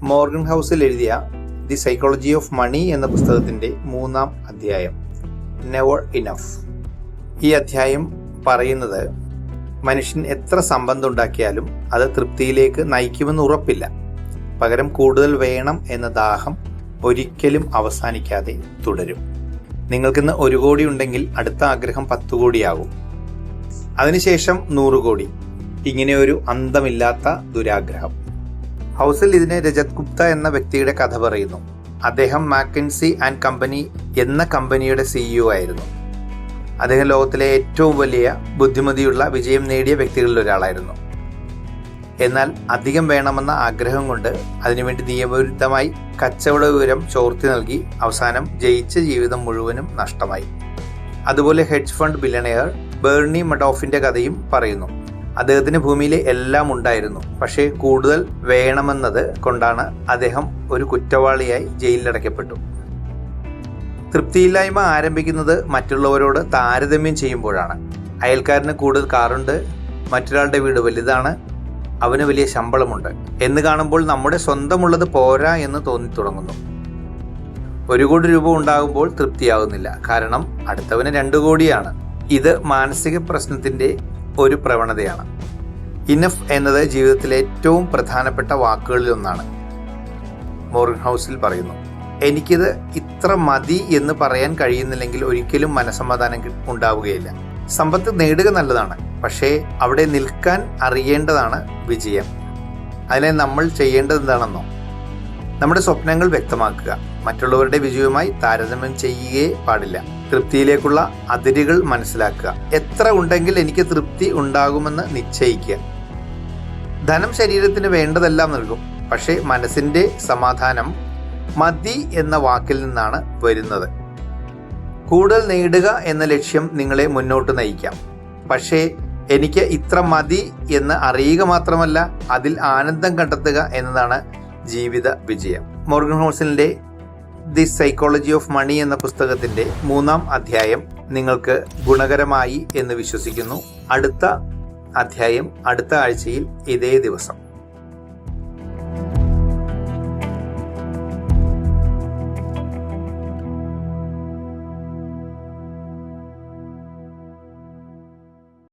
Morgan ഹൗസിൽ എഴുതിയ the psychology of money എന്ന പുസ്തകത്തിൻ്റെ 3-ാം അധ്യായം, നെവർ ഇനഫ്. ഈ അധ്യായം പറയുന്നത് മനുഷ്യൻ എത്ര സമ്പത്ത് ഉണ്ടാക്കിയാലും അത് തൃപ്തിയിലേക്ക് നയിക്കുമെന്ന് ഉറപ്പില്ല. പകരം കൂടുതൽ വേണം എന്ന ദാഹം ഒരിക്കലും അവസാനിക്കാതെ തുടരും. നിങ്ങൾക്കിന്ന് 1 കോടി ഉണ്ടെങ്കിൽ അടുത്ത ആഗ്രഹം 10 കോടിയാകും, അതിനുശേഷം 100 കോടി. ഇങ്ങനെ ഒരു അന്തമില്ലാത്ത ദുരാഗ്രഹം. ഹൗസിൽ ഇതിനെ രജത് ഗുപ്ത എന്ന വ്യക്തിയുടെ കഥ പറയുന്നു. അദ്ദേഹം മാക്കിൻസി ആൻഡ് കമ്പനി എന്ന കമ്പനിയുടെ CEO ആയിരുന്നു. അദ്ദേഹം ലോകത്തിലെ ഏറ്റവും വലിയ ബുദ്ധിമതിയുള്ള വിജയം നേടിയ വ്യക്തികളിൽ ഒരാളായിരുന്നു. എന്നാൽ അധികം വേണമെന്ന ആഗ്രഹം കൊണ്ട് അതിനുവേണ്ടി നിയമവിരുദ്ധമായി കച്ചവട വിവരം ചോർത്തി നൽകി അവസാനം ജയിച്ച ജീവിതം മുഴുവനും നഷ്ടമായി. അതുപോലെ ഹെഡ്ജ് ഫണ്ട് ബില്യണയർ ബേർണി മഡോഫിന്റെ കഥയും പറയുന്നു. അദ്ദേഹത്തിന് ഭൂമിയിലെ എല്ലാം ഉണ്ടായിരുന്നു, പക്ഷേ കൂടുതൽ വേണമെന്നത് കൊണ്ടാണ് അദ്ദേഹം ഒരു കുറ്റവാളിയായി ജയിലിലടയ്ക്കപ്പെട്ടു. തൃപ്തിയില്ലായ്മ ആരംഭിക്കുന്നത് മറ്റുള്ളവരോട് താരതമ്യം ചെയ്യുമ്പോഴാണ്. അയൽക്കാരന് കൂടുതൽ കാറുണ്ട്, മറ്റൊരാളുടെ വീട് വലുതാണ്, അവന് വലിയ ശമ്പളമുണ്ട് എന്ന് കാണുമ്പോൾ നമ്മുടെ സ്വന്തമുള്ളത് പോരാ എന്ന് തോന്നിത്തുടങ്ങുന്നു. 1 കോടി രൂപ ഉണ്ടാകുമ്പോൾ തൃപ്തിയാകുന്നില്ല, കാരണം അടുത്തവന് 2 കോടിയാണ്. ഇത് മാനസിക പ്രശ്നത്തിന്റെ ഒരു പ്രവണതയാണ്. ഇനഫ് എന്നത് ജീവിതത്തിലെ ഏറ്റവും പ്രധാനപ്പെട്ട വാക്കുകളിൽ ഒന്നാണ്. മോർഗൻ ഹൗസിൽ പറയുന്നു, എനിക്കിത് ഇത്ര മതി എന്ന് പറയാൻ കഴിയുന്നില്ലെങ്കിൽ ഒരിക്കലും മനസ്സമാധാനം ഉണ്ടാവുകയില്ല. സമ്പത്ത് നേടുക നല്ലതാണ്, പക്ഷേ അവിടെ നിൽക്കാൻ അറിയേണ്ടതാണ് വിജയം. അതിനെ നമ്മൾ ചെയ്യേണ്ടത് എന്താണെന്നോ, നമ്മുടെ സ്വപ്നങ്ങൾ വ്യക്തമാക്കുക. മറ്റുള്ളവരുടെ വിജയവുമായി താരതമ്യം ചെയ്യുകയേ പാടില്ല. തൃപ്തിയിലേക്കുള്ള അതിരുകൾ മനസ്സിലാക്കുക. എത്ര ഉണ്ടെങ്കിൽ എനിക്ക് തൃപ്തി ഉണ്ടാകുമെന്ന് നിശ്ചയിക്കുക. ധനം ശരീരത്തിന് വേണ്ടതെല്ലാം നൽകും, പക്ഷേ മനസ്സിന്റെ സമാധാനം മതി എന്ന വാക്കിൽ നിന്നാണ് വരുന്നത്. കൂടുതൽ നേടുക എന്ന ലക്ഷ്യം നിങ്ങളെ മുന്നോട്ട് നയിക്കാം, പക്ഷേ എനിക്ക് ഇത്ര മതി എന്ന് അറിയുക മാത്രമല്ല അതിൽ ആനന്ദം കണ്ടെത്തുക എന്നതാണ് ജീവിത വിജയം. മോർഗൻ ഹൗസിലിന്റെ ദി സൈക്കോളജി ഓഫ് മണി എന്ന പുസ്തകത്തിന്റെ 3-ാം അധ്യായം നിങ്ങൾക്ക് ഗുണകരമായി എന്ന് വിശ്വസിക്കുന്നു. അടുത്ത അധ്യായം അടുത്ത ആഴ്ചയിൽ ഇതേ ദിവസം.